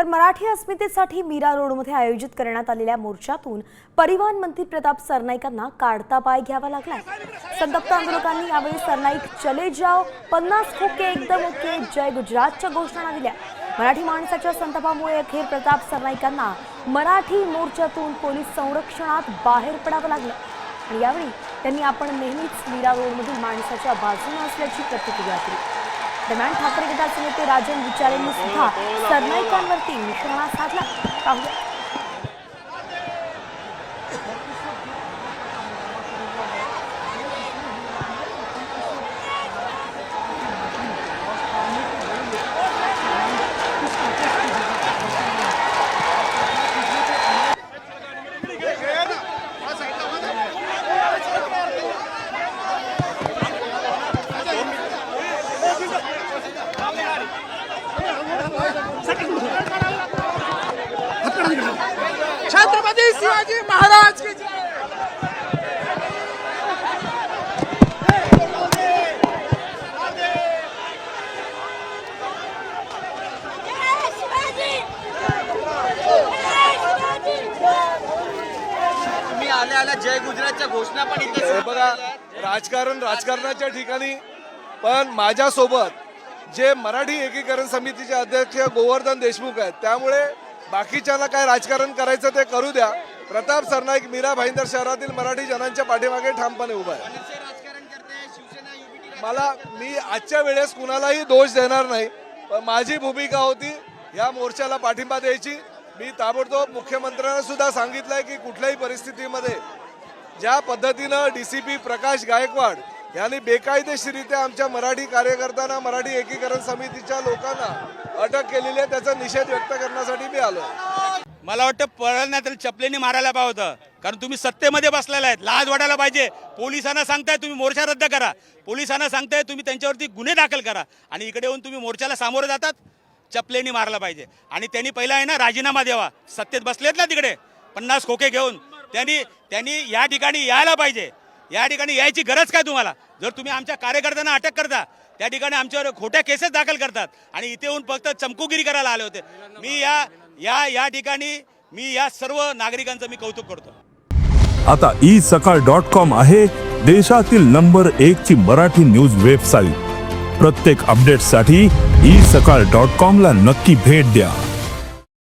तर मराठी अस्मितेसाठी मीरा रोडमध्ये आयोजित करण्यात आलेल्या मोर्चातून परिवहन मंत्री प्रताप सरनाईकांना काढता पाय घ्यावा लागला। संतप्त आंदोलकांनी यावेळी सरनाईक चले जाओ, 50 खोके एकदम ओके, जय गुजरातच्या घोषणा दिल्या। मराठी माणसाच्या संतापामुळे अखेर प्रताप सरनाईकांना मराठी मोर्चातून पोलीस संरक्षणात बाहेर पडावं लागलं आणि यावेळी त्यांनी आपण नेहमीच मीरा रोडमधील माणसाच्या बाजूने असल्याची प्रतिक्रिया दिली। दरम्यान ठाकरे गटाचे नेते राजन विचारेंनी सुद्धा सरनाईकांवरती निशाणा साधला। पाहूया। छत्रपति शिवाजी महाराज की जय। तुम्ही आल्या जय गुजरातच्या घोषणा पण इथे बघा, राजकारणाच्या ठिकाणी पण माझ्यासोबत जे मराठी एकीकरण समितीचे अध्यक्ष गोवर्धन देशमुख आहेत, त्यामुळे बाकीच्यांना काय राजकारण करायचं ते करू द्या। प्रताप सरनाईक मीरा भाईंदर शहरातील मराठी जनांच्या पाठीमागे ठामपणे उभा आहे। मी आजच्या वेळेस कुणालाही दोष देणार नाही, पण माझी भूमिका होती या मोर्चाला पाठिंबा द्यायची। मी ताबडतोब मुख्यमंत्र्यांना सुद्धा सांगितलंय की कुठल्याही परिस्थितीमध्ये ज्या पद्धतीनं डीसीपी प्रकाश गायकवाड यांनी बेकायदेशीरित्या आमच्या मराठी कार्यकर्त्यांना, मराठी एकीकरण समितीच्या लोकांना अटक केलेली आहे, त्याचा निषेध व्यक्त करण्यासाठी मी आलो। मला वाटतं पळण्यात चपलेने मारायला पाहिजे होतं, कारण तुम्ही सत्तेमध्ये बसलेला आहेत, लाज वाटायला पाहिजे। पोलिसांना सांगताय तुम्ही मोर्चा रद्द करा, पोलिसांना सांगताय तुम्ही त्यांच्यावरती गुन्हे दाखल करा, आणि इकडे येऊन तुम्ही मोर्चाला सामोरे जातात। चपलेने मारला पाहिजे आणि त्यांनी पहिला आहे ना राजीनामा द्यावा। सत्तेत बसलेत ना तिकडे 50 खोके घेऊन, त्यांनी या ठिकाणी यायला पाहिजे। या ठिकाणी यायची गरज काय तुम्हाला? जर तुम्ही आमच्या कार्यकर्त्यांना अटक करता, त्या ठिकाणी आमच्यावर खोट्या केसेस दाखल करतात आणि इथे येऊन फक्त चमकुगिरी करायला आले होते। मी या ठिकाणी मी या सर्व नागरिकांचं मी कौतुक करतो। आता isakal.com आहे देशातील नंबर 1 ची मराठी न्यूज वेबसाईट। प्रत्येक अपडेटसाठी isakal.com ला नक्की भेट द्या।